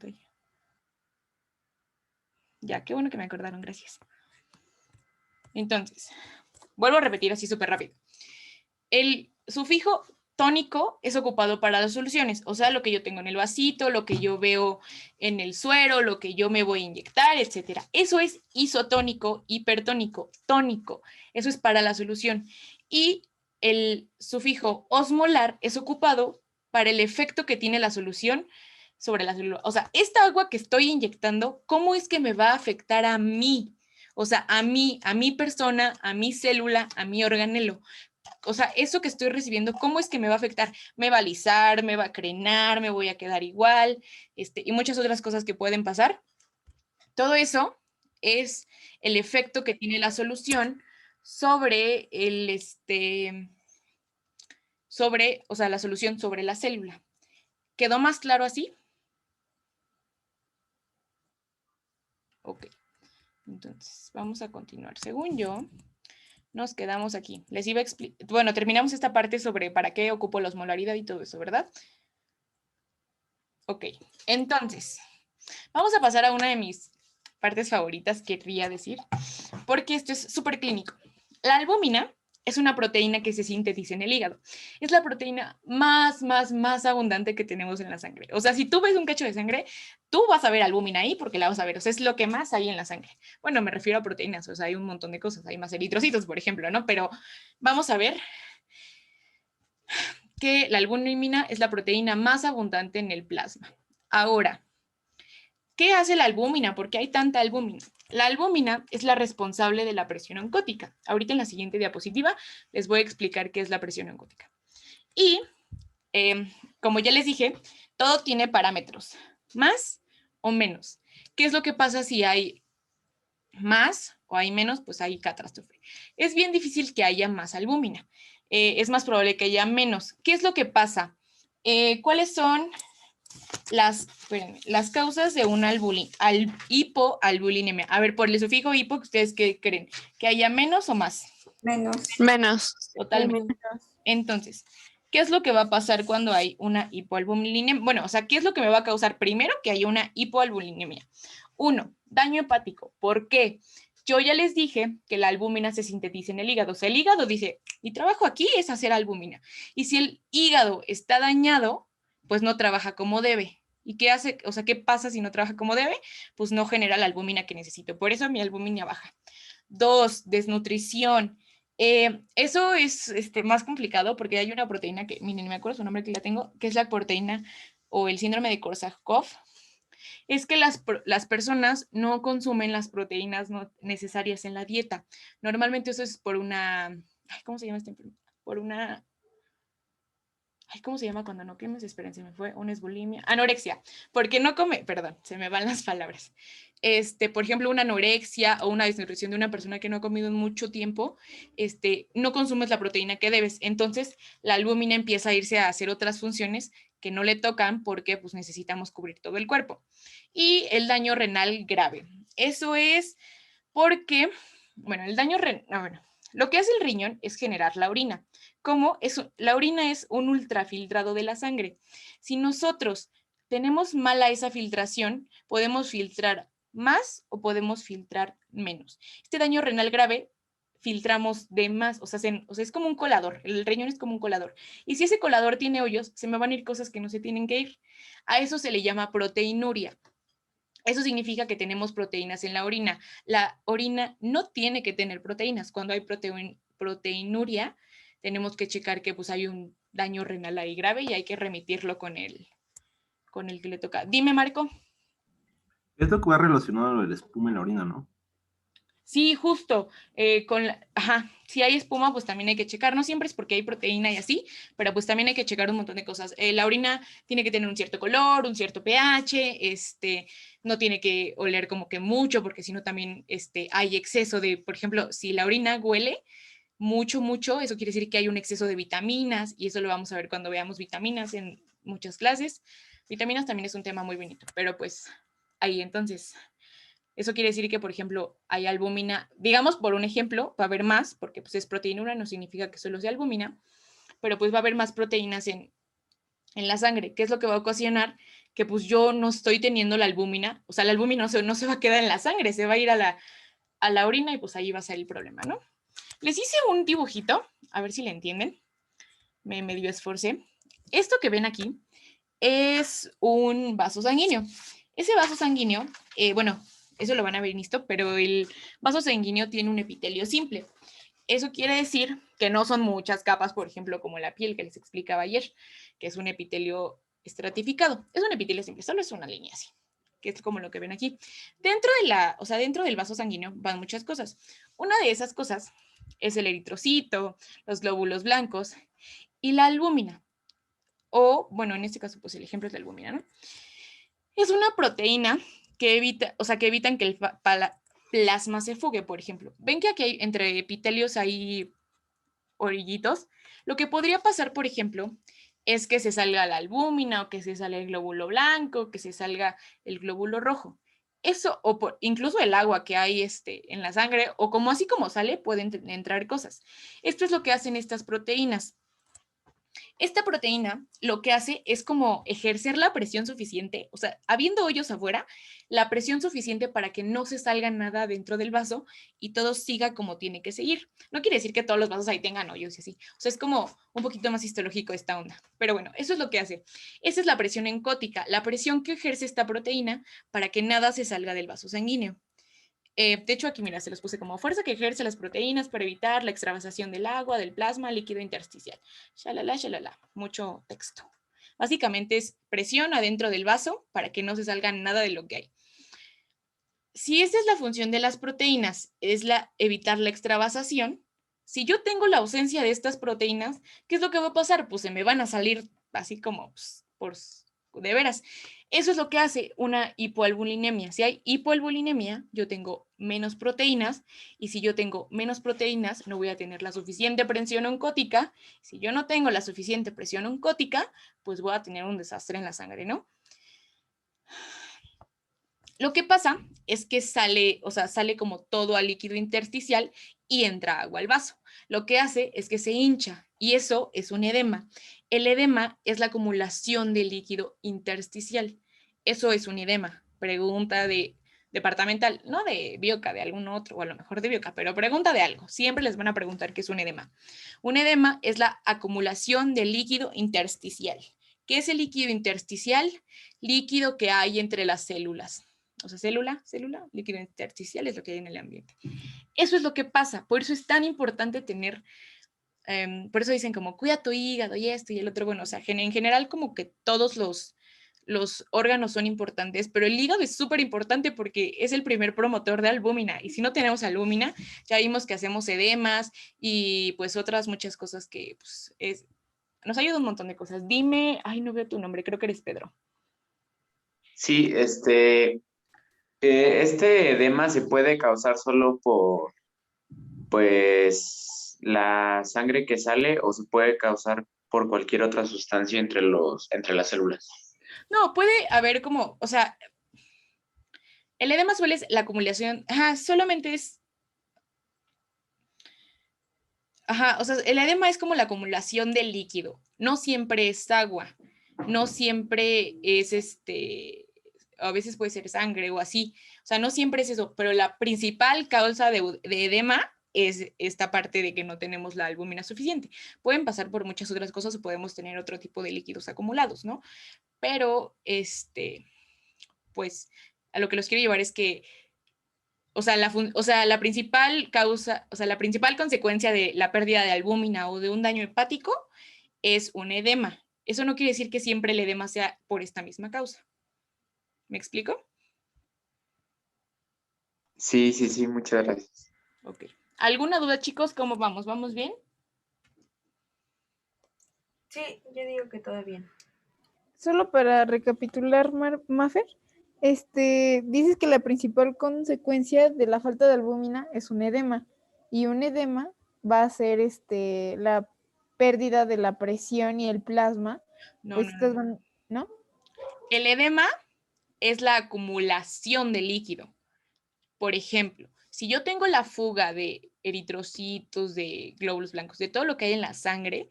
pantalla. Ya, qué bueno que me acordaron, gracias. Entonces, vuelvo a repetir así súper rápido. El sufijo tónico es ocupado para las soluciones, o sea, lo que yo tengo en el vasito, lo que yo veo en el suero, lo que yo me voy a inyectar, etcétera. Eso es isotónico, hipertónico, tónico. Eso es para la solución. Y el sufijo osmolar es ocupado para el efecto que tiene la solución sobre la célula. O sea, esta agua que estoy inyectando, ¿cómo es que me va a afectar a mí? O sea, a mi persona, a mi célula, a mi organelo. O sea, eso que estoy recibiendo, ¿cómo es que me va a afectar? Me va a alisar, me va a crenar, me voy a quedar igual, y muchas otras cosas que pueden pasar. Todo eso es el efecto que tiene la solución sobre o sea, la solución sobre la célula. ¿Quedó más claro así? Ok. Entonces, vamos a continuar. Según yo, nos quedamos aquí. Les iba a explicar, bueno, terminamos esta parte sobre para qué ocupo la osmolaridad y todo eso, ¿verdad? Ok, entonces, vamos a pasar a una de mis partes favoritas, querría decir, porque esto es súper clínico. La albúmina es una proteína que se sintetiza en el hígado. Es la proteína más abundante que tenemos en la sangre. O sea, si tú ves un cacho de sangre, tú vas a ver albúmina ahí porque la vas a ver. O sea, es lo que más hay en la sangre. Bueno, me refiero a proteínas, o sea, hay un montón de cosas. Hay más eritrocitos, por ejemplo, ¿no? Pero vamos a ver que la albúmina es la proteína más abundante en el plasma. Ahora, ¿qué hace la albúmina? ¿Por qué hay tanta albúmina? La albúmina es la responsable de la presión oncótica. Ahorita en la siguiente diapositiva les voy a explicar qué es la presión oncótica. Y, como ya les dije, todo tiene parámetros, más o menos. ¿Qué es lo que pasa si hay más o hay menos? Pues hay catástrofe. Es bien difícil que haya más albúmina. Es más probable que haya menos. ¿Qué es lo que pasa? ¿Cuáles son las causas de una hipoalbulinemia? A ver, por el sufijo hipo, ¿ustedes qué creen? ¿Que haya menos o más? Menos. Menos. Totalmente. Entonces, ¿qué es lo que va a pasar cuando hay una hipoalbuminemia? Bueno, o sea, ¿qué es lo que me va a causar primero que haya una hipoalbuminemia? 1, daño hepático. ¿Por qué? Yo ya les dije que la albúmina se sintetiza en el hígado. O sea, el hígado dice, mi trabajo aquí es hacer albúmina. Y si el hígado está dañado, pues no trabaja como debe. ¿Y qué hace? O sea, ¿qué pasa si no trabaja como debe? Pues no genera la albúmina que necesito. Por eso mi albúmina baja. 2, desnutrición. Eso es más complicado porque hay una proteína que, miren, me acuerdo su nombre que la tengo, que es la proteína o el síndrome de Korsakoff. Es que las personas no consumen las proteínas necesarias en la dieta. Normalmente eso es por una, ¿cómo se llama esta enfermedad? Por una, ¿cómo se llama cuando no comes? Esperen, se me fue, una bulimia, anorexia, porque no come, perdón, se me van las palabras. Por ejemplo, una anorexia o una desnutrición de una persona que no ha comido en mucho tiempo, no consumes la proteína que debes. Entonces, la albúmina empieza a irse a hacer otras funciones que no le tocan porque pues necesitamos cubrir todo el cuerpo. Y el daño renal grave. Eso es porque, bueno, el daño renal, bueno, lo que hace el riñón es generar la orina. ¿Cómo? La orina es un ultrafiltrado de la sangre. Si nosotros tenemos mala esa filtración, podemos filtrar más o podemos filtrar menos. Este daño renal grave filtramos de más, o sea, es como un colador, el riñón es como un colador. Y si ese colador tiene hoyos, se me van a ir cosas que no se tienen que ir. A eso se le llama proteinuria. Eso significa que tenemos proteínas en la orina. La orina no tiene que tener proteínas. Cuando hay proteinuria, tenemos que checar que pues, hay un daño renal ahí grave y hay que remitirlo con el que le toca. Dime, Marco. Esto que va relacionado a lo de la espuma en la orina, ¿no? Sí, justo. Si hay espuma, pues también hay que checar. No siempre es porque hay proteína y así, pero pues también hay que checar un montón de cosas. La orina tiene que tener un cierto color, un cierto pH, no tiene que oler como que mucho, porque si no también hay exceso de, por ejemplo, si la orina huele mucho, eso quiere decir que hay un exceso de vitaminas, y eso lo vamos a ver cuando veamos vitaminas en muchas clases. Vitaminas también es un tema muy bonito, pero pues ahí entonces... Eso quiere decir que, por ejemplo, hay albúmina, digamos, por un ejemplo, va a haber más, porque pues es proteína, no significa que solo sea albúmina, pero pues va a haber más proteínas en la sangre. ¿Qué es lo que va a ocasionar? que pues yo no estoy teniendo la albúmina, o sea, la albúmina no se va a quedar en la sangre, se va a ir a la orina y pues ahí va a ser el problema, ¿no? Les hice un dibujito, a ver si le entienden, me medio esforcé. Esto que ven aquí es un vaso sanguíneo. Ese vaso sanguíneo, bueno, eso lo van a ver en esto, pero el vaso sanguíneo tiene un epitelio simple. Eso quiere decir que no son muchas capas, por ejemplo, como la piel que les explicaba ayer, que es un epitelio estratificado. Es un epitelio simple, solo es una línea así, que es como lo que ven aquí. Dentro del vaso sanguíneo van muchas cosas. Una de esas cosas es el eritrocito, los glóbulos blancos y la albúmina. O, bueno, en este caso, pues el ejemplo es la albúmina, ¿no? Es una proteína que evita, o sea, que evitan que el plasma se fugue, por ejemplo. Ven que aquí entre epitelios hay orillitos. Lo que podría pasar, por ejemplo, es que se salga la albúmina o que se salga el glóbulo blanco, que se salga el glóbulo rojo. Eso, o incluso el agua que hay en la sangre, o como así como sale, pueden entrar cosas. Esto es lo que hacen estas proteínas. Esta proteína lo que hace es como ejercer la presión suficiente, o sea, habiendo hoyos afuera, la presión suficiente para que no se salga nada dentro del vaso y todo siga como tiene que seguir. No quiere decir que todos los vasos ahí tengan hoyos y así. O sea, es como un poquito más histológico esta onda. Pero bueno, eso es lo que hace. Esa es la presión encótica, la presión que ejerce esta proteína para que nada se salga del vaso sanguíneo. De hecho, aquí, mira, se los puse como fuerza que ejerce las proteínas para evitar la extravasación del agua, del plasma, líquido intersticial. Shalala, shalala. Mucho texto. Básicamente es presión adentro del vaso para que no se salga nada de lo que hay. Si esa es la función de las proteínas, es evitar la extravasación, si yo tengo la ausencia de estas proteínas, ¿qué es lo que va a pasar? Pues se me van a salir así como pues, por de veras. Eso es lo que hace una hipoalbulinemia. Si hay hipoalbulinemia, yo tengo menos proteínas y si yo tengo menos proteínas, no voy a tener la suficiente presión oncótica. Si yo no tengo la suficiente presión oncótica, pues voy a tener un desastre en la sangre, ¿no? Lo que pasa es que sale, o sea, sale como todo al líquido intersticial y entra agua al vaso. Lo que hace es que se hincha y eso es un edema. El edema es la acumulación de líquido intersticial. Eso es un edema. Pregunta de departamental, no de bioca, de algún otro, o a lo mejor de bioca, pero pregunta de algo. Siempre les van a preguntar qué es un edema. Un edema es la acumulación de líquido intersticial. ¿Qué es el líquido intersticial? Líquido que hay entre las células. O sea, célula, líquido intersticial es lo que hay en el ambiente. Eso es lo que pasa. Por eso es tan importante tener, por eso dicen como cuida tu hígado y esto y el otro. Bueno, o sea, en general como que todos los órganos son importantes, pero el hígado es súper importante porque es el primer promotor de albúmina. Y si no tenemos albúmina, ya vimos que hacemos edemas y pues otras muchas cosas que pues, nos ayuda un montón de cosas. Dime, ay, no veo tu nombre, creo que eres Pedro. Sí, este edema se puede causar solo por, pues, la sangre que sale o se puede causar por cualquier otra sustancia entre las células. No, puede haber como, o sea, el edema suele ser la acumulación, solamente es, o sea, el edema es como la acumulación del líquido, no siempre es agua, no siempre es a veces puede ser sangre o así, o sea, no siempre es eso, pero la principal causa de edema es esta parte de que no tenemos la albúmina suficiente. Pueden pasar por muchas otras cosas o podemos tener otro tipo de líquidos acumulados, ¿no? Pero, pues, a lo que los quiero llevar es que la principal causa, o sea, la principal consecuencia de la pérdida de albúmina o de un daño hepático es un edema. Eso no quiere decir que siempre el edema sea por esta misma causa. ¿Me explico? Sí, sí, sí, muchas gracias. Ok. ¿Alguna duda, chicos? ¿Cómo vamos? ¿Vamos bien? Sí, yo digo que todo bien. Solo para recapitular, Mafer, dices que la principal consecuencia de la falta de albúmina es un edema, y un edema va a ser la pérdida de la presión y el plasma. No, Pues no. El edema es la acumulación de líquido. Por ejemplo, si yo tengo la fuga de eritrocitos, de glóbulos blancos, de todo lo que hay en la sangre,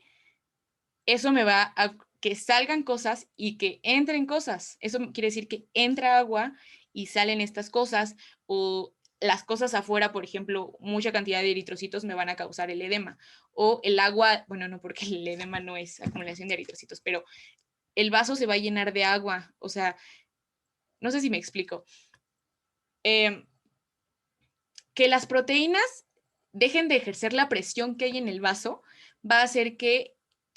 eso me va a que salgan cosas y que entren cosas. Eso quiere decir que entra agua y salen estas cosas, o las cosas afuera, por ejemplo, mucha cantidad de eritrocitos me van a causar el edema. O el agua, bueno, no, porque el edema no es acumulación de eritrocitos, pero el vaso se va a llenar de agua. O sea, no sé si me explico. Que las proteínas dejen de ejercer la presión que hay en el vaso va a hacer que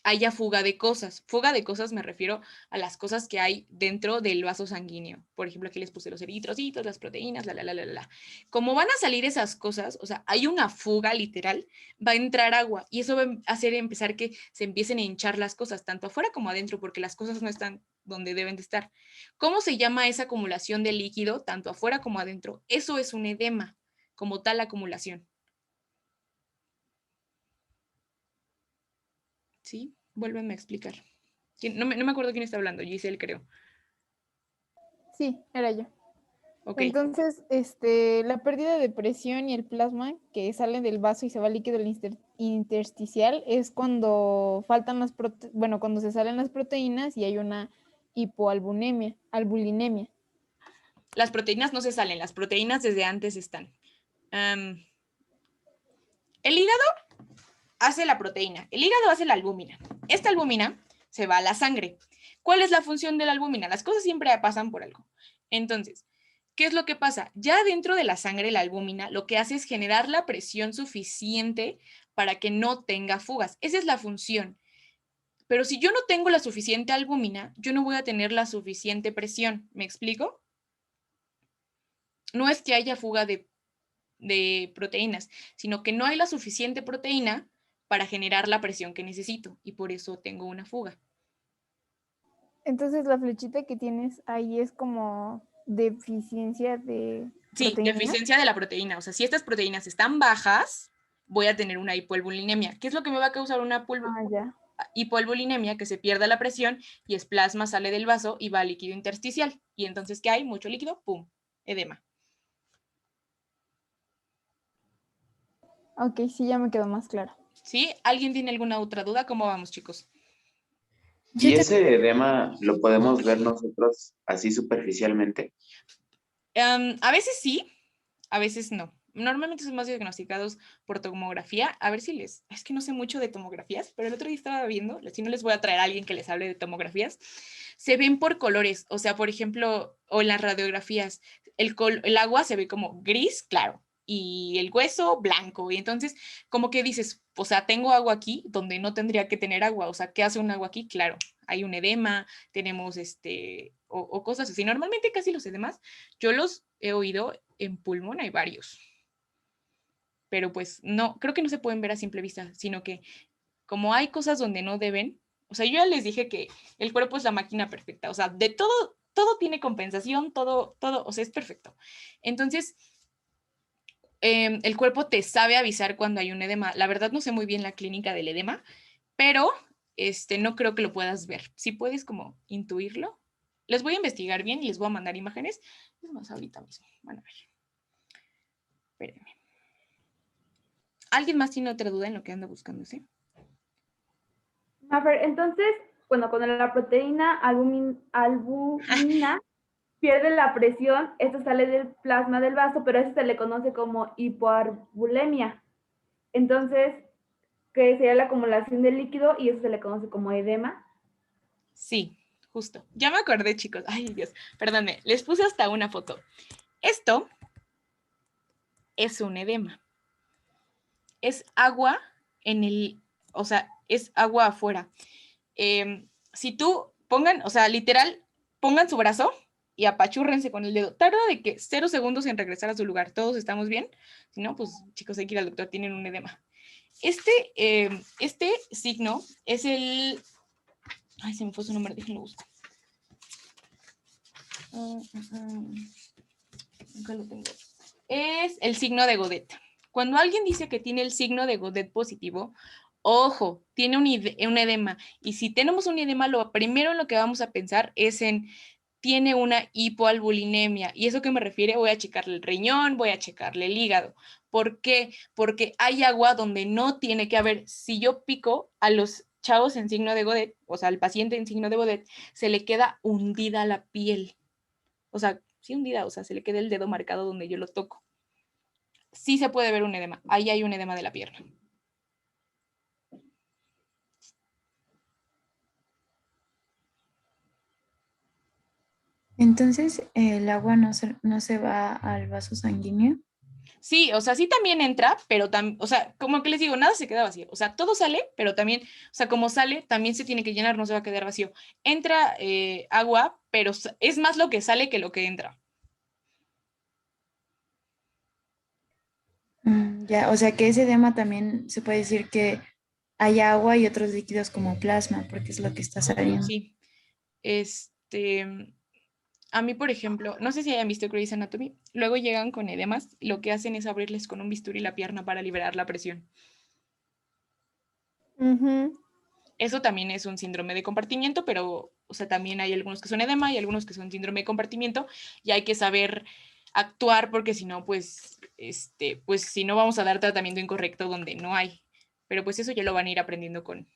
haya fuga de cosas. Fuga de cosas me refiero a las cosas que hay dentro del vaso sanguíneo. Por ejemplo, aquí les puse los eritrocitos, las proteínas, la. Como van a salir esas cosas, o sea, hay una fuga literal, va a entrar agua y eso va a hacer empezar que se empiecen a hinchar las cosas, tanto afuera como adentro, porque las cosas no están donde deben de estar. ¿Cómo se llama esa acumulación de líquido, tanto afuera como adentro? Eso es un edema, como tal acumulación. ¿Sí? Vuélvenme a explicar. No me acuerdo quién está hablando, Giselle, creo. Sí, era yo. Ok. Entonces, la pérdida de presión y el plasma que sale del vaso y se va al líquido intersticial es cuando faltan cuando se salen las proteínas y hay una hipoalbuminemia, albulinemia. Las proteínas no se salen, las proteínas desde antes están. El hígado hace la proteína, el hígado hace la albúmina. Esta albúmina se va a la sangre. ¿Cuál es la función de la albúmina? Las cosas siempre pasan por algo. Entonces, ¿qué es lo que pasa? Ya dentro de la sangre, la albúmina lo que hace es generar la presión suficiente para que no tenga fugas. Esa es la función. Pero si yo no tengo la suficiente albúmina, yo no voy a tener la suficiente presión. ¿Me explico? No es que haya fuga de proteínas, sino que no hay la suficiente proteína para generar la presión que necesito y por eso tengo una fuga. Entonces, la flechita que tienes ahí es como deficiencia de Sí, proteína. deficiencia de la proteína. O sea, si estas proteínas están bajas, voy a tener una hipoalbuminemia. ¿Qué es lo que me va a causar una hipoalbuminemia? Que se pierda la presión y el plasma sale del vaso y va al líquido intersticial. Y entonces, ¿qué hay? Mucho líquido, ¡pum! Edema. Ok, sí, ya me quedó más claro. ¿Sí? ¿Alguien tiene alguna otra duda? ¿Cómo vamos, chicos? ¿Y ese edema lo podemos ver nosotros así superficialmente? A veces sí, a veces no. Normalmente son más diagnosticados por tomografía. A ver si es que no sé mucho de tomografías, pero el otro día estaba viendo, si no les voy a traer a alguien que les hable de tomografías, se ven por colores, o sea, por ejemplo, o en las radiografías, el agua se ve como gris, claro, y el hueso blanco, y entonces como que dices, o sea, tengo agua aquí donde no tendría que tener agua, o sea, ¿qué hace un agua aquí? Claro, hay un edema, tenemos o cosas así. Normalmente casi los edemas, yo los he oído en pulmón, hay varios, pero pues no, creo que no se pueden ver a simple vista, sino que como hay cosas donde no deben, o sea, yo ya les dije que el cuerpo es la máquina perfecta, o sea, de todo, todo tiene compensación, todo, o sea, es perfecto. Entonces, el cuerpo te sabe avisar cuando hay un edema. La verdad no sé muy bien la clínica del edema, pero no creo que lo puedas ver. Si puedes como intuirlo, les voy a investigar bien y les voy a mandar imágenes. Es más, ahorita mismo, van a ver. Espérenme. ¿Alguien más tiene otra duda en lo que anda buscando? ¿Sí? Mafer, entonces, bueno, cuando la proteína albumina pierde la presión, esto sale del plasma del vaso, pero eso se le conoce como hipoalbulemia. Entonces, que sería la acumulación de líquido y eso se le conoce como edema. Sí, justo. Ya me acordé, chicos. Ay, Dios, perdónme, les puse hasta una foto. Esto es un edema. Es agua o sea, es agua afuera. Si tú o sea, literal, pongan su brazo y apachúrrense con el dedo. Tarda de que 0 segundos en regresar a su lugar. ¿Todos estamos bien? Si no, pues chicos, hay que ir al doctor, tienen un edema. Este signo es el... Ay, se me fue su nombre, déjenlo buscar. Acá lo tengo. Es el signo de Godet. Cuando alguien dice que tiene el signo de Godet positivo, ojo, tiene un edema. Y si tenemos un edema, lo primero en lo que vamos a pensar es tiene una hipoalbuminemia. ¿Y eso qué me refiere? Voy a checarle el riñón, voy a checarle el hígado. ¿Por qué? Porque hay agua donde no tiene que haber. Si yo pico a los chavos en signo de Godet, o sea, al paciente en signo de Godet, se le queda hundida la piel. O sea, sí hundida, o sea, se le queda el dedo marcado donde yo lo toco. Sí se puede ver un edema. Ahí hay un edema de la pierna. Entonces, el agua no se va al vaso sanguíneo. Sí, o sea, sí también entra, pero también, o sea, como que les digo, nada se queda vacío. O sea, todo sale, pero también, o sea, como sale, también se tiene que llenar, no se va a quedar vacío. Entra agua, pero es más lo que sale que lo que entra. Ya, o sea que ese edema también se puede decir que hay agua y otros líquidos como plasma, porque es lo que está saliendo. Sí. A mí, por ejemplo, no sé si hayan visto Grey's Anatomy, luego llegan con edemas, lo que hacen es abrirles con un bisturí la pierna para liberar la presión. Ujú. Eso también es un síndrome de compartimiento, pero, o sea, también hay algunos que son edema y algunos que son síndrome de compartimiento y hay que saber actuar porque si no, pues si no vamos a dar tratamiento incorrecto donde no hay. Pero pues eso ya lo van a ir aprendiendo con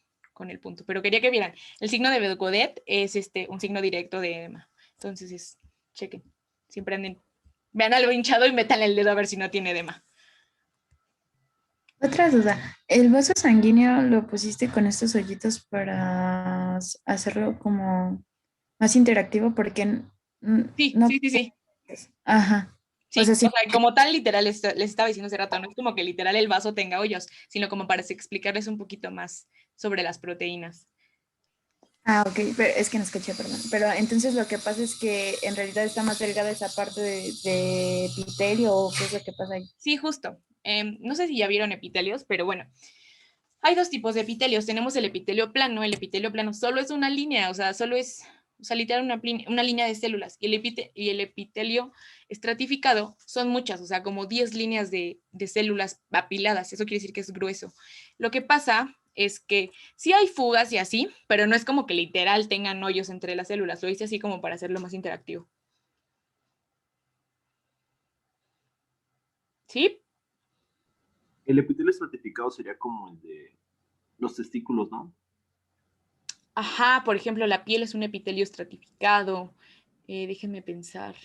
el punto. Pero quería que vieran, el signo de Godet es un signo directo de edema. Entonces, chequen, siempre anden, vean algo hinchado y metan el dedo a ver si no tiene edema. Otra duda, ¿el vaso sanguíneo lo pusiste con estos hoyitos para hacerlo como más interactivo? Porque Sí, no... sí, sí, sí. Ajá. Sí, O sea, sí. o sea, como tal, literal, les estaba diciendo hace rato, no es como que literal el vaso tenga hoyos, sino como para explicarles un poquito más sobre las proteínas. Ah, ok, pero es que no escuché, perdón. Pero entonces lo que pasa es que en realidad está más delgada esa parte de epitelio o qué es lo que pasa ahí. Sí, justo. No sé si ya vieron epitelios, pero bueno, hay dos tipos de epitelios. Tenemos el epitelio plano. El epitelio plano solo es una línea, o sea, solo es, o sea, literal una línea de células. Y el epitelio estratificado son muchas, o sea, como 10 líneas de células apiladas. Eso quiere decir que es grueso. Lo que pasa es que sí hay fugas y así, pero no es como que literal tengan hoyos entre las células. Lo hice así como para hacerlo más interactivo. ¿Sí? El epitelio estratificado sería como el de los testículos, ¿no? Ajá, por ejemplo, la piel es un epitelio estratificado. Déjenme pensar.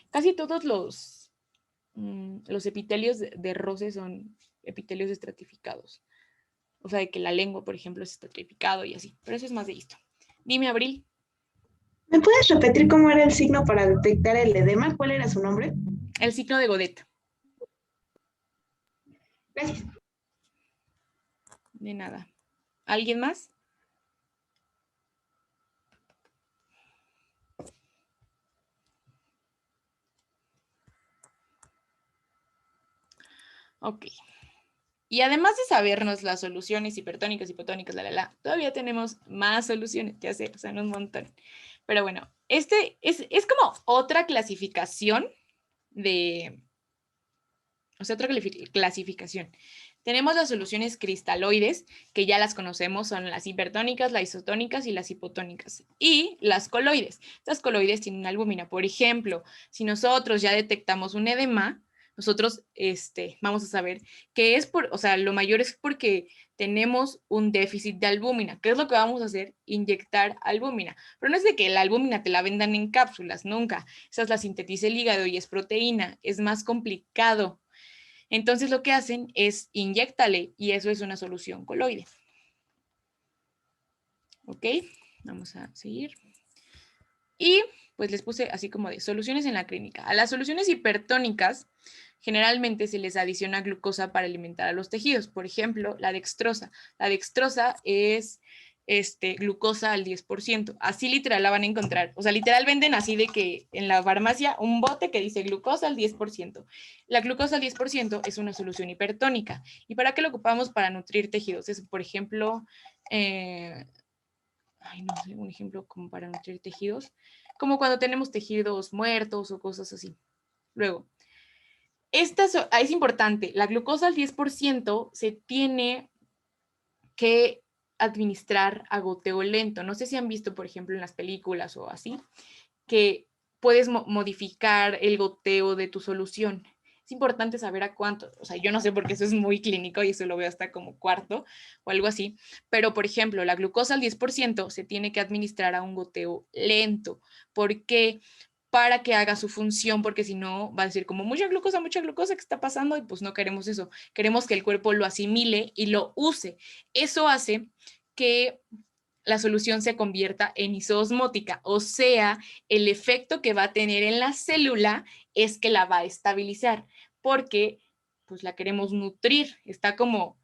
Casi todos los epitelios de roce son epitelios estratificados. O sea, de que la lengua, por ejemplo, es estratificado y así. Pero eso es más de esto. Dime, Abril. ¿Me puedes repetir cómo era el signo para detectar el edema? ¿Cuál era su nombre? El signo de Godet. Gracias. De nada. ¿Alguien más? Ok. Y además de sabernos las soluciones hipertónicas, hipotónicas, todavía tenemos más soluciones que hacer, o sea, un montón. Pero bueno, este es como otra clasificación otra clasificación. Tenemos las soluciones cristaloides, que ya las conocemos, son las hipertónicas, las isotónicas y las hipotónicas. Y las coloides. Estas coloides tienen albúmina. Por ejemplo, si nosotros ya detectamos un edema, nosotros vamos a saber que es o sea, lo mayor es porque tenemos un déficit de albúmina. ¿Qué es lo que vamos a hacer? Inyectar albúmina. Pero no es de que la albúmina te la vendan en cápsulas, nunca. Esas la sintetiza el hígado y es proteína. Es más complicado. Entonces lo que hacen es inyéctale y eso es una solución coloide. ¿Ok? Vamos a seguir. Y pues les puse así como de soluciones en la clínica. A las soluciones hipertónicas generalmente se les adiciona glucosa para alimentar a los tejidos. Por ejemplo, la dextrosa. La dextrosa es glucosa al 10%. Así literal la van a encontrar. O sea, literal venden así de que en la farmacia un bote que dice glucosa al 10%. La glucosa al 10% es una solución hipertónica. ¿Y para qué lo ocupamos? Para nutrir tejidos. Es, por ejemplo, no sé, un ejemplo como para nutrir tejidos. Como cuando tenemos tejidos muertos o cosas así. Luego, es importante, la glucosa al 10% se tiene que administrar a goteo lento. No sé si han visto, por ejemplo, en las películas o así, que puedes modificar el goteo de tu solución. Es importante saber a cuánto, o sea, yo no sé porque eso es muy clínico y eso lo veo hasta como cuarto o algo así, pero por ejemplo, la glucosa al 10% se tiene que administrar a un goteo lento. ¿Por qué? Para que haga su función, porque si no va a decir como mucha glucosa, ¿qué está pasando? Y pues no queremos eso, queremos que el cuerpo lo asimile y lo use. Eso hace que la solución se convierta en isoosmótica, o sea, el efecto que va a tener en la célula es que la va a estabilizar, porque pues la queremos nutrir, está como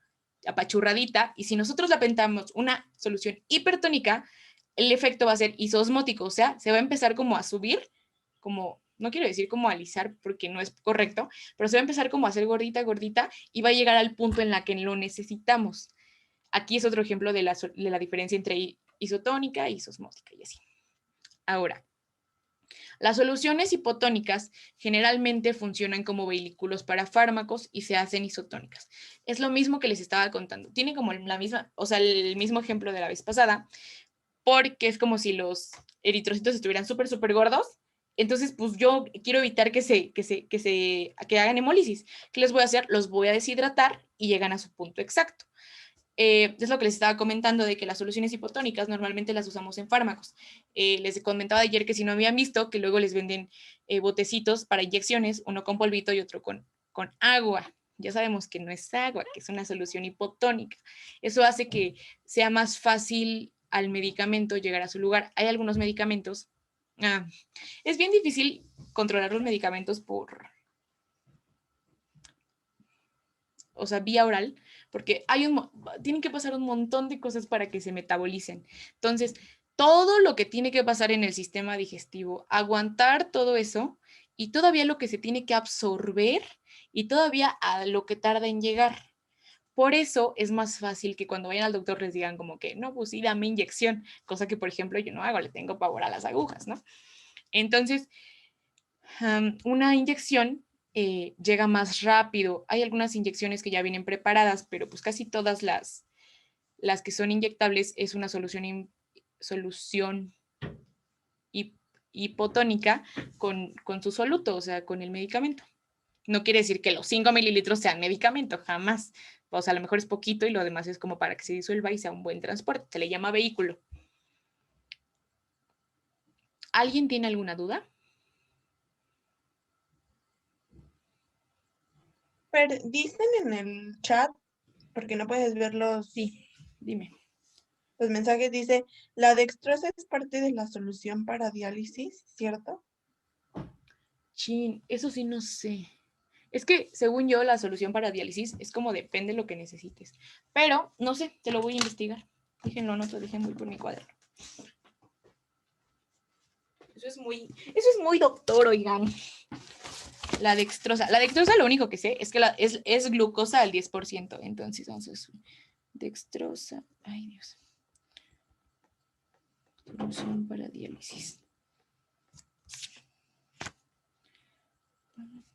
apachurradita, y si nosotros la pentamos una solución hipertónica, el efecto va a ser isoosmótico, o sea, se va a empezar como a subir, como, no quiero decir como a alisar porque no es correcto, pero se va a empezar como a hacer gordita, gordita, y va a llegar al punto en la que lo necesitamos. Aquí es otro ejemplo de la diferencia entre isotónica e isosmótica y así. Ahora, las soluciones hipotónicas generalmente funcionan como vehículos para fármacos y se hacen isotónicas. Es lo mismo que les estaba contando. Tiene como la misma, o sea, el mismo ejemplo de la vez pasada, porque es como si los eritrocitos estuvieran súper, súper gordos. Entonces, pues yo quiero evitar que hagan hemólisis. ¿Qué les voy a hacer? Los voy a deshidratar y llegan a su punto exacto. Es lo que les estaba comentando de que las soluciones hipotónicas normalmente las usamos en fármacos. Les comentaba ayer que si no habían visto, que luego les venden botecitos para inyecciones, uno con polvito y otro con agua. Ya sabemos que no es agua, que es una solución hipotónica. Eso hace que sea más fácil al medicamento llegar a su lugar. Hay algunos medicamentos. Es bien difícil controlar los medicamentos o sea, vía oral, porque tienen que pasar un montón de cosas para que se metabolicen. Entonces, todo lo que tiene que pasar en el sistema digestivo, aguantar todo eso y todavía lo que se tiene que absorber y todavía a lo que tarda en llegar. Por eso es más fácil que cuando vayan al doctor les digan como que, no, pues sí, dame inyección, cosa que, por ejemplo, yo no hago, le tengo pavor a las agujas, ¿no? Entonces, una inyección llega más rápido. Hay algunas inyecciones que ya vienen preparadas, pero pues casi todas las que son inyectables es una solución hipotónica con su soluto, o sea, con el medicamento. No quiere decir que los 5 mililitros sean medicamento, jamás. O sea, a lo mejor es poquito y lo demás es como para que se disuelva y sea un buen transporte. Se le llama vehículo. ¿Alguien tiene alguna duda? Pero dicen en el chat, porque no puedes ver Sí, dime. los mensajes, dice, la dextrosa es parte de la solución para diálisis, ¿cierto? Chin, eso sí no sé. Es que, según yo, la solución para diálisis es como depende de lo que necesites. Pero, no sé, te lo voy a investigar. Déjenlo, no te dejen muy por mi cuaderno. Eso es muy doctor, oigan. La dextrosa. La dextrosa lo único que sé es que es glucosa al 10%. Entonces, vamos a ver. Dextrosa. Ay, Dios. Solución para diálisis.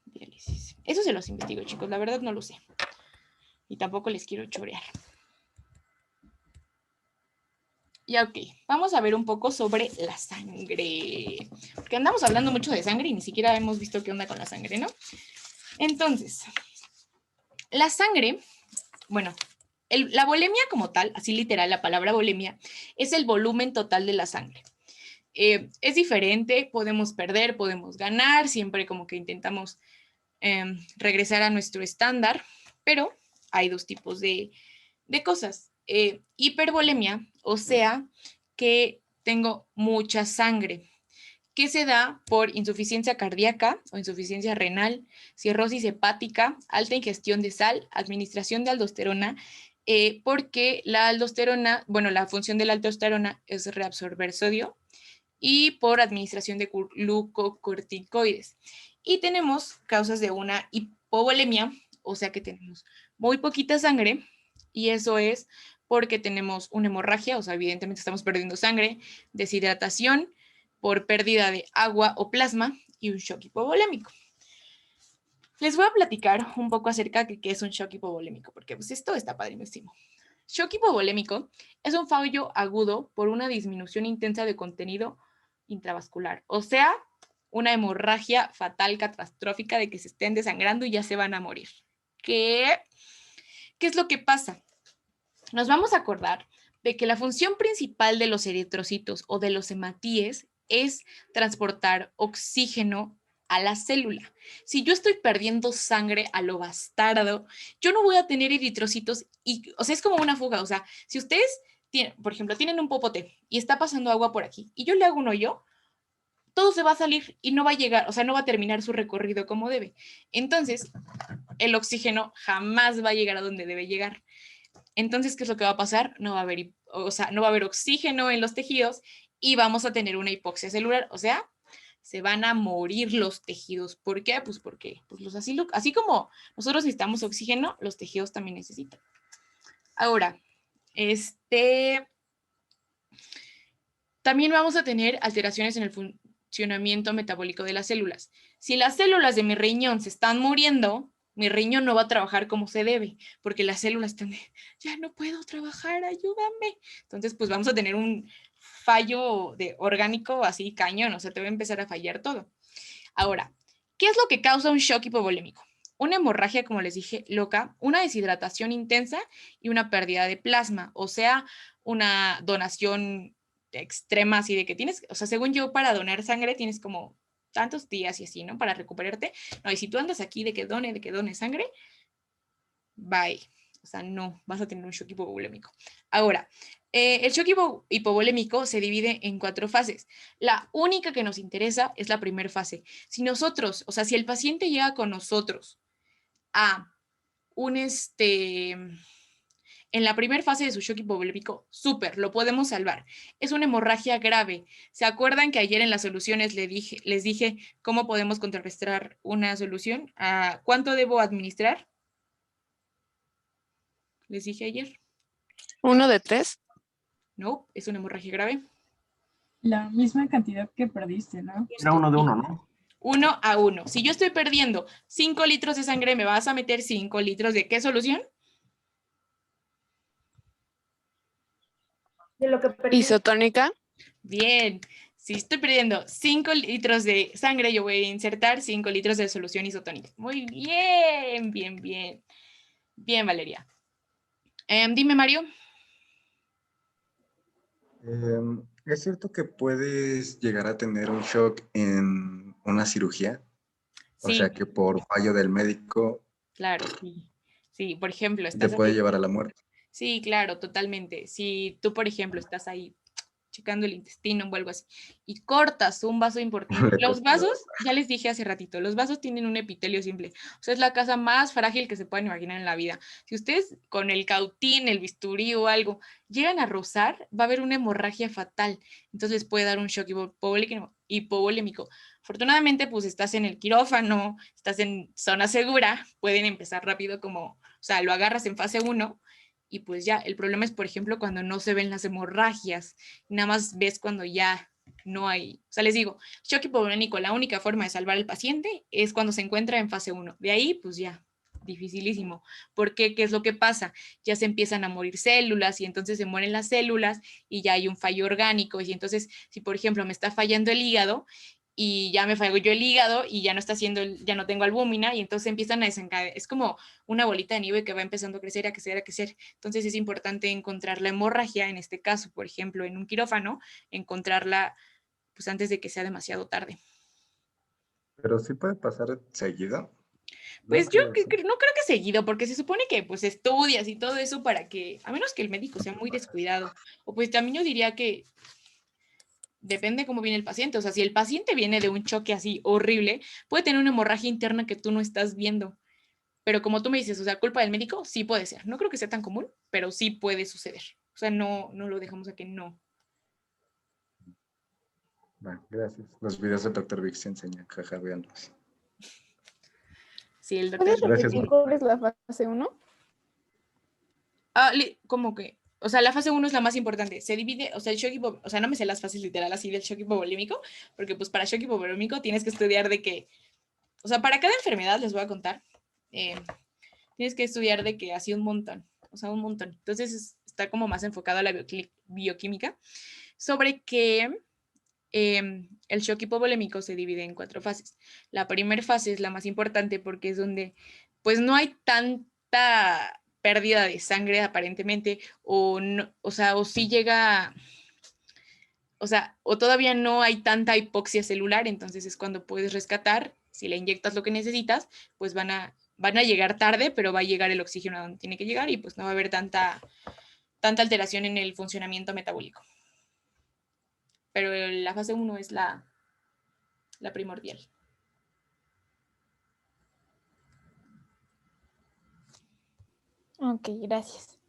Diálisis. Eso se los investigo, chicos. La verdad no lo sé. Y tampoco les quiero chorear. Ya, ok. Vamos a ver un poco sobre la sangre. Porque andamos hablando mucho de sangre y ni siquiera hemos visto qué onda con la sangre, ¿no? Entonces, la sangre, bueno, la volemia como tal, así literal, la palabra volemia, es el volumen total de la sangre. Es diferente, podemos perder, podemos ganar, siempre como que intentamos regresar a nuestro estándar, pero hay dos tipos de cosas. Hipervolemia, o sea, que tengo mucha sangre, que se da por insuficiencia cardíaca o insuficiencia renal, cirrosis hepática, alta ingestión de sal, administración de aldosterona, porque la aldosterona, bueno, la función de la aldosterona es reabsorber sodio, y por administración de glucocorticoides. Y tenemos causas de una hipovolemia, o sea que tenemos muy poquita sangre, y eso es porque tenemos una hemorragia, o sea, evidentemente estamos perdiendo sangre, deshidratación por pérdida de agua o plasma y un shock hipovolémico. Les voy a platicar un poco acerca de qué es un shock hipovolémico, porque pues esto está padrísimo. Shock hipovolémico es un fallo agudo por una disminución intensa de contenido intravascular, o sea, una hemorragia fatal, catastrófica, de que se estén desangrando y ya se van a morir. ¿Qué es lo que pasa? Nos vamos a acordar de que la función principal de los eritrocitos o de los hematíes es transportar oxígeno a la célula. Si yo estoy perdiendo sangre a lo bastardo, yo no voy a tener eritrocitos y, o sea, es como una fuga. O sea, si ustedes tienen, por ejemplo, tienen un popote y está pasando agua por aquí y yo le hago un hoyo, todo se va a salir y no va a llegar, o sea, no va a terminar su recorrido como debe. Entonces, el oxígeno jamás va a llegar a donde debe llegar. Entonces, ¿qué es lo que va a pasar? No va a haber, o sea, no va a haber oxígeno en los tejidos y vamos a tener una hipoxia celular, o sea, se van a morir los tejidos. ¿Por qué? Pues porque pues así como nosotros necesitamos oxígeno, los tejidos también necesitan. Ahora, también vamos a tener alteraciones en el funcionamiento metabólico de las células. Si las células de mi riñón se están muriendo, mi riñón no va a trabajar como se debe, porque las células están de, ya no puedo trabajar, ayúdame. Entonces, pues vamos a tener un fallo orgánico así cañón, o sea, te va a empezar a fallar todo. Ahora, ¿qué es lo que causa un shock hipovolémico? Una hemorragia, como les dije, loca, una deshidratación intensa y una pérdida de plasma, o sea, una donación extrema así de que tienes, o sea, según yo, para donar sangre tienes como tantos días y así, ¿no? Para recuperarte. No, y si tú andas aquí de que done sangre, bye. O sea, no, vas a tener un shock hipovolémico. Ahora, el shock hipovolémico se divide en 4 fases. La única que nos interesa es la primera fase. Si nosotros, o sea, si el paciente llega con nosotros a un en la primera fase de su shock hipovolémico, súper, lo podemos salvar. Es una hemorragia grave. ¿Se acuerdan que ayer en las soluciones les dije cómo podemos contrarrestar una solución? ¿Cuánto debo administrar? Les dije ayer. 1 de 3. No, es una hemorragia grave. La misma cantidad que perdiste, ¿no? Era 1 de 1, ¿no? 1 a 1. Si yo estoy perdiendo 5 litros de sangre, ¿me vas a meter 5 litros de qué solución? De lo que perdí. Isotónica. Bien. Si estoy perdiendo 5 litros de sangre, yo voy a insertar 5 litros de solución isotónica. Muy bien, bien, bien. Bien, Valeria. Dime, Mario. ¿Es cierto que puedes llegar a tener un shock en una cirugía? O Sí, sea, que por fallo del médico claro, sí. Sí, por ejemplo, te estás puede así. llevar a la muerte. Sí, claro, totalmente. Si tú, por ejemplo, estás ahí checando el intestino o algo así y cortas un vaso importante. Los vasos, ya les dije hace ratito, los vasos tienen un epitelio simple. O sea, es la cosa más frágil que se pueden imaginar en la vida. Si ustedes con el cautín, el bisturí o algo llegan a rozar, va a haber una hemorragia fatal. Entonces les puede dar un shock hipovolémico. Afortunadamente, pues estás en el quirófano, estás en zona segura, pueden empezar rápido como, o sea, lo agarras en fase 1 y pues ya, el problema es, por ejemplo, cuando no se ven las hemorragias, nada más ves cuando ya no hay, o sea, les digo, shock hipovolémico, la única forma de salvar al paciente es cuando se encuentra en fase 1. De ahí, pues ya, dificilísimo. ¿Por qué? ¿Qué es lo que pasa? Ya se empiezan a morir células y entonces se mueren las células y ya hay un fallo orgánico. Y entonces, si por ejemplo me está fallando el hígado y ya me falló el hígado y ya no está haciendo, ya no tengo albúmina y entonces empiezan a desencadenar. Es como una bolita de nieve que va empezando a crecer, a crecer, a crecer. Entonces es importante encontrar la hemorragia, en este caso, por ejemplo, en un quirófano, encontrarla pues antes de que sea demasiado tarde. Pero sí puede pasar seguido. Pues yo no creo que seguido, porque se supone que pues estudias y todo eso para que, a menos que el médico sea muy descuidado, o pues también yo diría que depende cómo viene el paciente. O sea, si el paciente viene de un choque así horrible, puede tener una hemorragia interna que tú no estás viendo. Pero como tú me dices, o sea, culpa del médico, sí puede ser. No creo que sea tan común, pero sí puede suceder. O sea, no lo dejamos a que no. Bueno, gracias. Los videos del Dr. Vic se enseñan, jaja, véanlos. Sí, el doctor. ¿Puedes Gracias, repetir Marco. cuál es la fase 1? ¿Cómo que? O sea, la fase 1 es la más importante. Se divide, o sea, el shock o sea, no me sé las fases literal así del shock hipovolémico, porque pues para shock hipovolémico tienes que estudiar de que, o sea, para cada enfermedad les voy a contar, tienes que estudiar de que así un montón, o sea, un montón. Entonces está como más enfocado a la bioquímica, sobre que el shock hipovolémico se divide en 4 fases. La primera fase es la más importante porque es donde pues no hay tanta pérdida de sangre aparentemente, o sea, o sí llega, o sea, o todavía no hay tanta hipoxia celular, entonces es cuando puedes rescatar. Si le inyectas lo que necesitas, pues van a llegar tarde, pero va a llegar el oxígeno a donde tiene que llegar y pues no va a haber tanta alteración en el funcionamiento metabólico. Pero la fase 1 es la primordial. Ok, gracias.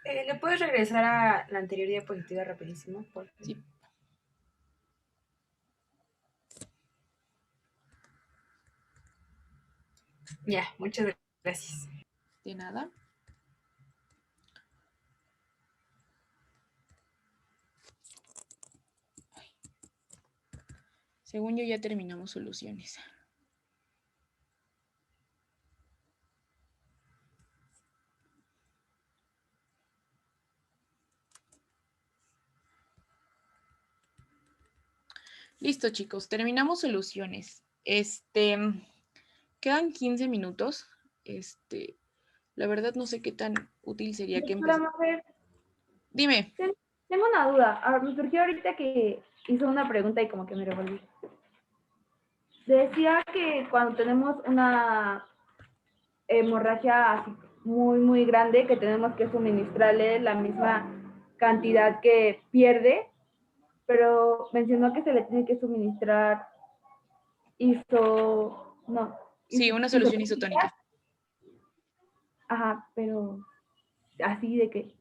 ¿Le puedes regresar a la anterior diapositiva rapidísimo? Por favor? Sí. Ya, muchas gracias. De nada. Según yo ya terminamos soluciones. Listo, chicos, terminamos soluciones. Quedan 15 minutos. La verdad no sé qué tan útil sería que Doctora empezara. Mafer, Dime. tengo una duda. Me surgió ahorita que hizo una pregunta y como que me revolví. Decía que cuando tenemos una hemorragia así muy, muy grande, que tenemos que suministrarle la misma cantidad que pierde, pero mencionó que se le tiene que suministrar Sí, una solución isotónica. Ajá, pero así de que...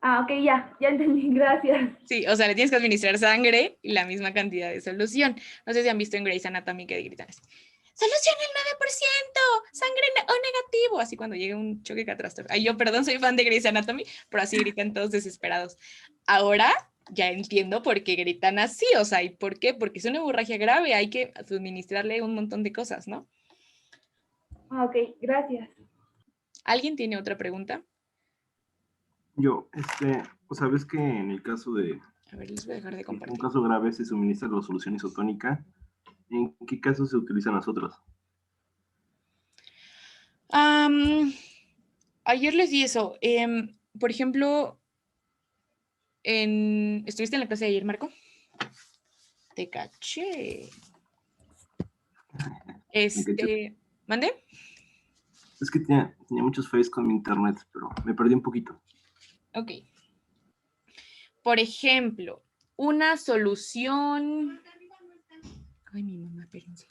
Ah, ok, ya entendí, gracias. Sí, o sea, le tienes que administrar sangre y la misma cantidad de solución. No sé si han visto en Grey's Anatomy que gritan así: ¡solución el 9%! ¡Sangre o negativo! Así cuando llega un choque catastrófico. Ay, yo, perdón, soy fan de Grey's Anatomy, pero así gritan todos desesperados. Ahora ya entiendo por qué gritan así, o sea, ¿y por qué? Porque es una hemorragia grave, hay que suministrarle un montón de cosas, ¿no? Ah, ok, gracias. ¿Alguien tiene otra pregunta? Yo, ¿sabes que en el caso de... A ver, les voy a dejar de compartir. Un caso grave se suministra la solución isotónica. ¿En qué casos se utilizan las otras? Ayer les di eso. Por ejemplo, ¿estuviste en la clase de ayer, Marco? Te caché. ¿Mande? Es que tenía muchos fallos con mi internet, pero me perdí un poquito. Ok. Por ejemplo, una solución... Ay, mi mamá, espérense.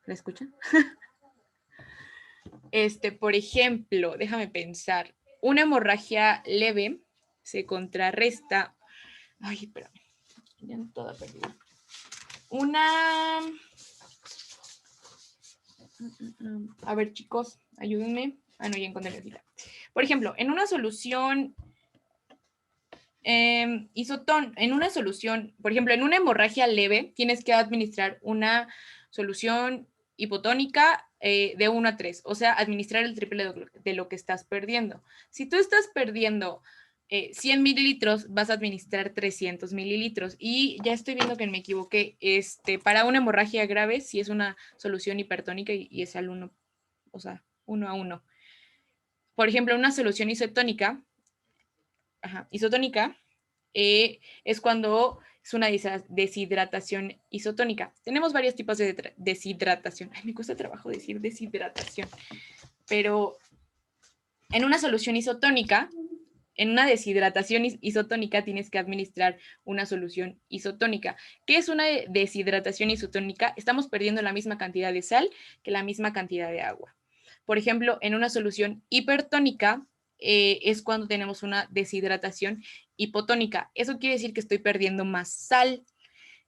¿La escuchan? Por ejemplo, déjame pensar. Una hemorragia leve se contrarresta... Ay, espérame. Ya toda perdida. A ver, chicos, ayúdenme. Ah, no, ya encontré la fila. Por ejemplo, en una solución por ejemplo, en una hemorragia leve, tienes que administrar una solución hipotónica de 1 a 3, o sea, administrar el triple de lo que estás perdiendo. Si tú estás perdiendo 100 mililitros, vas a administrar 300 mililitros. Y ya estoy viendo que me equivoqué. Para una hemorragia grave, si es una solución hipertónica y es al 1, o sea, 1 a 1. Por ejemplo, una solución isotónica, es cuando es una deshidratación isotónica. Tenemos varios tipos de deshidratación. Ay, me cuesta trabajo decir deshidratación. Pero en una solución isotónica, en una deshidratación isotónica tienes que administrar una solución isotónica. ¿Qué es una deshidratación isotónica? Estamos perdiendo la misma cantidad de sal que la misma cantidad de agua. Por ejemplo, en una solución hipertónica es cuando tenemos una deshidratación hipotónica. Eso quiere decir que estoy perdiendo más sal.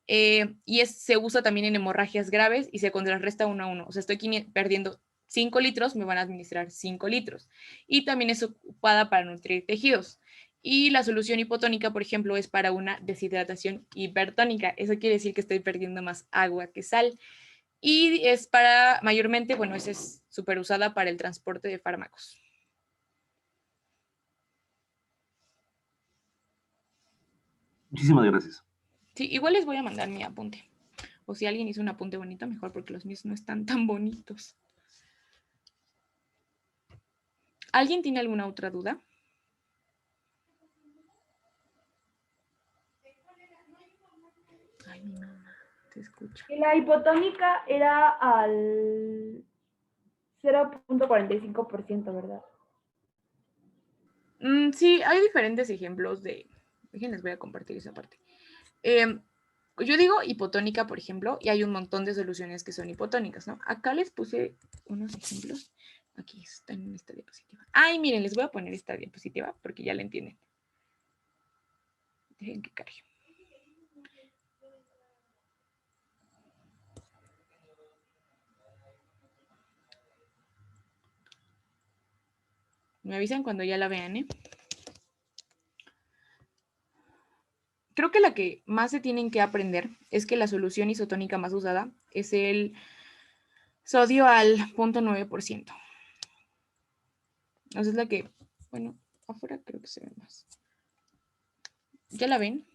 Se usa también en hemorragias graves y se contrarresta 1 a 1. O sea, estoy perdiendo 5 litros, me van a administrar 5 litros. Y también es ocupada para nutrir tejidos. Y la solución hipotónica, por ejemplo, es para una deshidratación hipertónica. Eso quiere decir que estoy perdiendo más agua que sal. Y es para, mayormente, bueno, esa es súper usada para el transporte de fármacos. Muchísimas gracias. Sí, igual les voy a mandar mi apunte. O si alguien hizo un apunte bonito, mejor, porque los míos no están tan bonitos. ¿Alguien tiene alguna otra duda? Ay, mi mamá, te escucho. Y la hipotónica era al 0.45%, ¿verdad? Sí, hay diferentes ejemplos de... Déjenles, voy a compartir esa parte. Yo digo hipotónica, por ejemplo, y hay un montón de soluciones que son hipotónicas, ¿no? Acá les puse unos ejemplos. Aquí están en esta diapositiva. Ay, miren, les voy a poner esta diapositiva porque ya la entienden. Dejen que cargue. Me avisan cuando ya la vean, ¿eh? Creo que la que más se tienen que aprender es que la solución isotónica más usada es el sodio al 0.9%. Esa es la que, bueno, afuera creo que se ve más. ¿Ya la ven?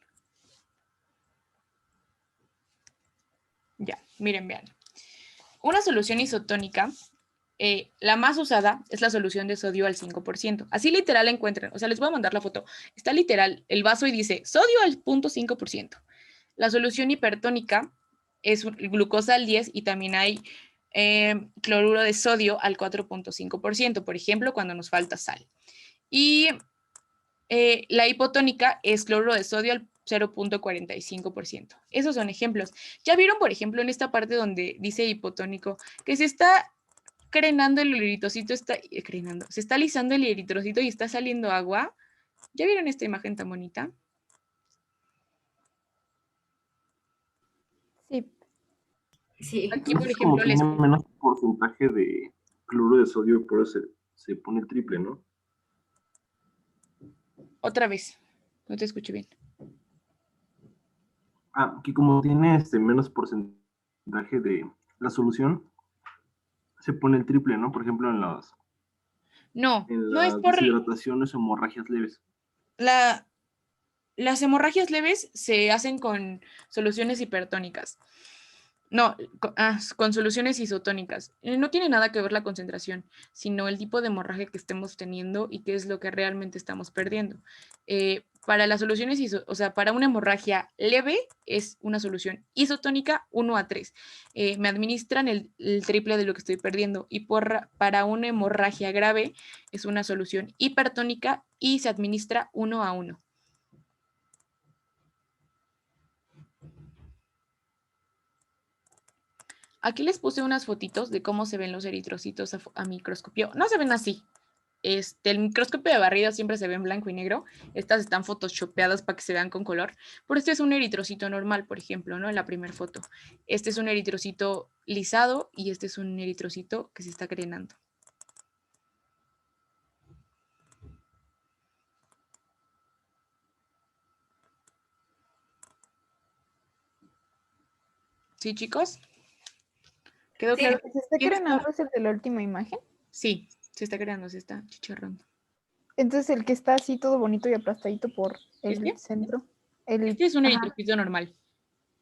Ya, miren, vean. Una solución isotónica, la más usada es la solución de sodio al 5%. Así literal la encuentran. O sea, les voy a mandar la foto. Está literal el vaso y dice sodio al 0.5%. La solución hipertónica es glucosa al 10 y también hay cloruro de sodio al 4.5%, por ejemplo, cuando nos falta sal. Y la hipotónica es cloruro de sodio al 0.45%. Esos son ejemplos. Ya vieron, por ejemplo, en esta parte donde dice hipotónico, que se está crenando el eritrocito, se está alisando el eritrocito y está saliendo agua. ¿Ya vieron esta imagen tan bonita? Sí. Sí. Aquí, por Entonces, como ejemplo, les... tiene menos porcentaje de cloruro de sodio, por eso se pone el triple, ¿no? Otra vez, no te escucho bien. Que como tiene menos porcentaje de la solución, se pone el triple, ¿no? Por ejemplo, en las No es por... deshidrataciones o hemorragias leves. Las hemorragias leves se hacen con soluciones hipertónicas. No, con soluciones isotónicas. No tiene nada que ver la concentración, sino el tipo de hemorragia que estemos teniendo y qué es lo que realmente estamos perdiendo. Para las soluciones, para una hemorragia leve es una solución isotónica 1:3. Me administran el triple de lo que estoy perdiendo y para una hemorragia grave es una solución hipertónica y se administra 1:1. Aquí les puse unas fotitos de cómo se ven los eritrocitos a microscopio. No se ven así. El microscopio de barrido siempre se ve en blanco y negro. Estas están photoshopeadas para que se vean con color. Pero este es un eritrocito normal, por ejemplo, ¿no? En la primera foto. Este es un eritrocito lisado y este es un eritrocito que se está crenando. ¿Sí, chicos? ¿Quedó claro? ¿Se está creando es el de la última imagen? Sí, se está creando, se está chicharrando. Entonces el que está así todo bonito y aplastadito por el centro. Este es un eritrocito normal.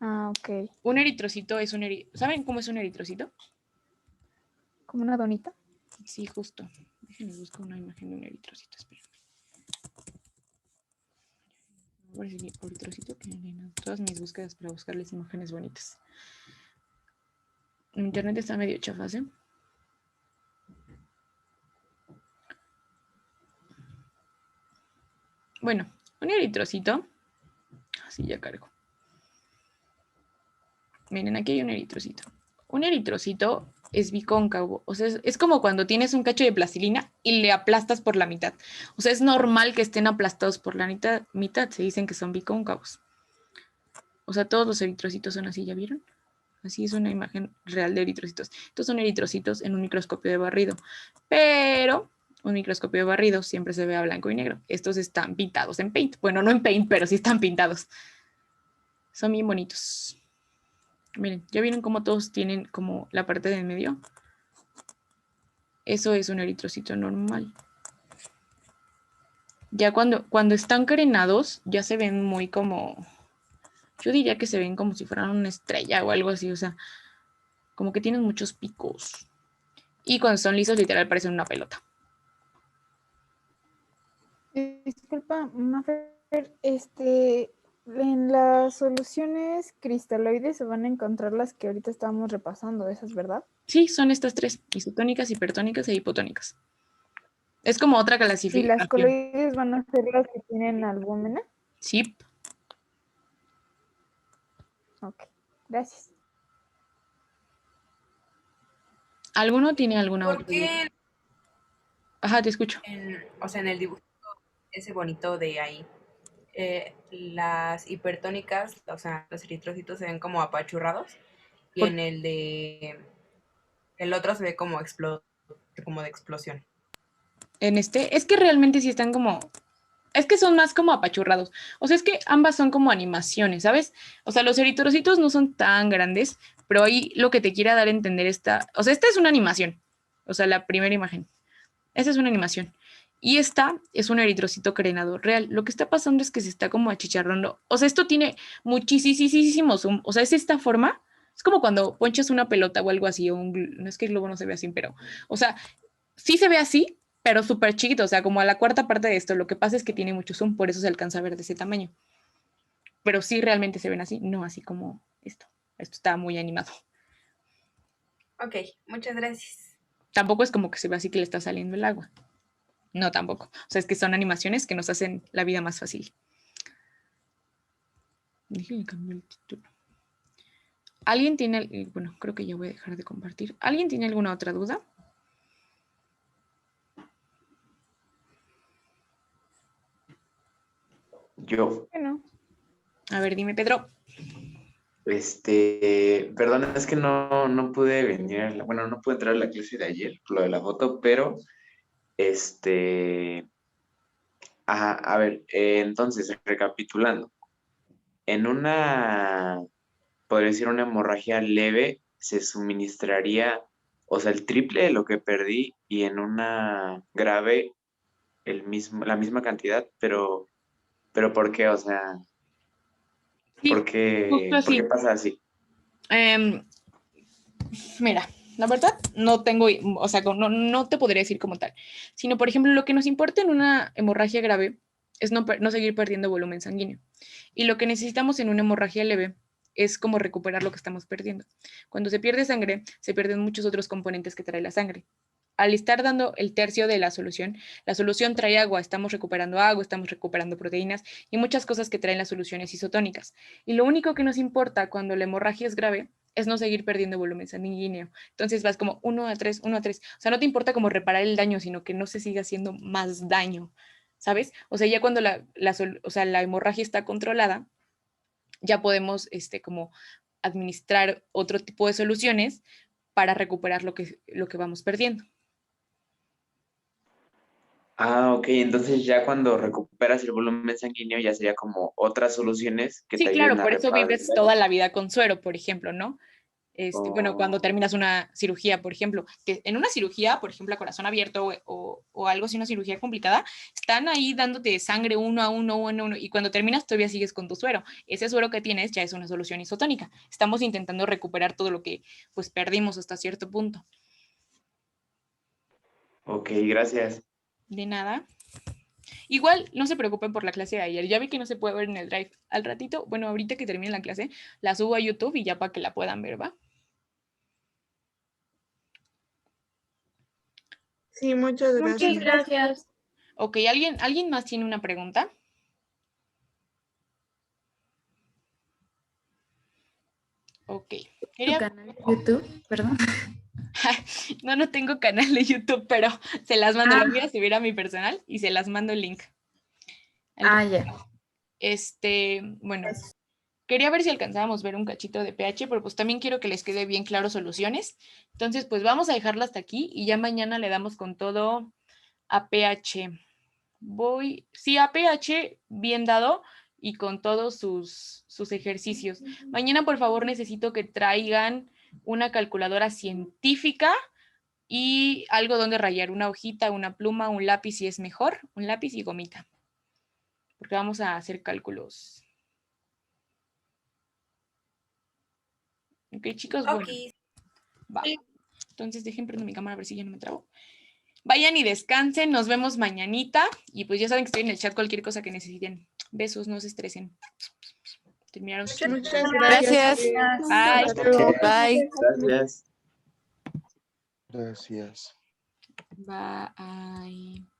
Ah, ok. Un eritrocito es ¿Saben cómo es un eritrocito? ¿Como una donita? Sí, justo. Déjenme buscar una imagen de un eritrocito, espérenme. Eritrocito, todas mis búsquedas para buscarles imágenes bonitas. En internet está medio chafas, ¿eh? Bueno, un eritrocito. Así ya cargo. Miren, aquí hay un eritrocito. Un eritrocito es bicóncavo. O sea, es como cuando tienes un cacho de plastilina y le aplastas por la mitad. O sea, es normal que estén aplastados por la mitad. Se dicen que son bicóncavos. O sea, todos los eritrocitos son así, ¿ya vieron? Así es una imagen real de eritrocitos. Estos son eritrocitos en un microscopio de barrido. Pero un microscopio de barrido siempre se ve a blanco y negro. Estos están pintados en Paint. Bueno, no en Paint, pero sí están pintados. Son bien bonitos. Miren, ¿ya vieron cómo todos tienen como la parte de en medio? Eso es un eritrocito normal. Ya cuando están carenados, ya se ven muy como Yo diría que se ven como si fueran una estrella o algo así, o sea, como que tienen muchos picos. Y cuando son lisos, literal, parecen una pelota. Disculpa, Mafer, en las soluciones cristaloides se van a encontrar las que ahorita estábamos repasando, esas, ¿verdad? Sí, son estas tres, isotónicas, hipertónicas e hipotónicas. Es como otra ¿Y las clasificación. coloides van a ser las que tienen albúmina? Sí. Ok, gracias. ¿Alguno tiene alguna ¿Por otra? qué, Ajá, te escucho. o sea, en el dibujo ese bonito de ahí, las hipertónicas, o sea, los eritrocitos se ven como apachurrados y Por- en el otro se ve como como de explosión? es que realmente sí están como, es que son más como apachurrados. O sea, es que ambas son como animaciones, ¿sabes? O sea, los eritrocitos no son tan grandes, pero ahí lo que te quiera dar a entender o sea, esta es una animación. O sea, la primera imagen. Esta es una animación. Y esta es un eritrocito carenado real. Lo que está pasando es que se está como achicharrando. O sea, esto tiene muchísimo zoom. O sea, es esta forma. Es como cuando ponchas una pelota o algo así. No es que el globo no se ve así, pero, o sea, sí se ve así, pero súper chiquito. O sea, como a la cuarta parte de esto. Lo que pasa es que tiene mucho zoom, por eso se alcanza a ver de ese tamaño. Pero sí realmente se ven así, no así como esto. Esto está muy animado. Ok, muchas gracias. Tampoco es como que se ve así que le está saliendo el agua. No, tampoco. O sea, es que son animaciones que nos hacen la vida más fácil. Déjenme cambiar el título. ¿Alguien tiene, bueno, creo que ya voy a dejar de compartir. ¿Alguien tiene alguna otra duda? Yo. Bueno, A ver, dime, Pedro. Perdón, es que no pude venir, bueno, no pude entrar a la clase de ayer, por lo de la foto, pero, ajá, a ver, entonces, recapitulando, en podría decir una hemorragia leve, se suministraría, o sea, el triple de lo que perdí, y en una grave, la misma cantidad, pero ¿por qué? O sea, Sí, justo ¿por qué así. pasa así? Mira, la verdad no tengo, o sea, no te podría decir como tal, sino, por ejemplo, lo que nos importa en una hemorragia grave es no seguir perdiendo volumen sanguíneo. Y lo que necesitamos en una hemorragia leve es como recuperar lo que estamos perdiendo. Cuando se pierde sangre, se pierden muchos otros componentes que trae la sangre. Al estar dando el tercio de la solución trae agua, estamos recuperando proteínas y muchas cosas que traen las soluciones isotónicas. Y lo único que nos importa cuando la hemorragia es grave es no seguir perdiendo volumen sanguíneo. Entonces vas como 1 a 3, 1 a 3. O sea, no te importa como reparar el daño, sino que no se siga haciendo más daño, ¿sabes? O sea, ya cuando la hemorragia está controlada, ya podemos como administrar otro tipo de soluciones para recuperar lo que vamos perdiendo. Ah, ok, entonces ya cuando recuperas el volumen sanguíneo ya sería como otras soluciones que te Sí, ayuden claro, a por eso reparar el vives daño. toda la vida con suero, por ejemplo, ¿no? Bueno, cuando Oh, terminas una cirugía, por ejemplo, que en una cirugía, por ejemplo, a corazón abierto o algo así, una cirugía complicada, están ahí dándote sangre uno a uno, y cuando terminas todavía sigues con tu suero. Ese suero que tienes ya es una solución isotónica. Estamos intentando recuperar todo lo que pues perdimos hasta cierto punto. ok, gracias. De nada. Igual, no se preocupen por la clase de ayer. Ya vi que no se puede ver en el Drive. Al ratito, bueno, ahorita que termine la clase, la subo a YouTube y ya para que la puedan ver, ¿va? Sí, muchas Muchas gracias. gracias. Ok, ¿alguien más tiene una pregunta? Ok. ¿Tu canal de YouTube? Perdón. No tengo canal de YouTube, pero se las mando. Lo voy a subir a mi personal y se las mando el link. Ya. Bueno, quería ver si alcanzábamos a ver un cachito de pH, pero pues también quiero que les quede bien claro soluciones. Entonces, pues vamos a dejarlo hasta aquí y ya mañana le damos con todo a pH. Sí, a pH bien dado y con todos sus ejercicios. Mañana, por favor, necesito que traigan una calculadora científica y algo donde rayar, una hojita, una pluma, un lápiz si es mejor, un lápiz y gomita, porque vamos a hacer cálculos. Ok, chicos, bueno. Va. Entonces dejen prendo mi cámara a ver si ya no me trabo. Vayan y descansen, nos vemos mañanita. Y pues ya saben que estoy en el chat cualquier cosa que necesiten. Besos, no se estresen. Terminaron. Muchas Gracias. Bye. Bye. Gracias. Gracias. Bye.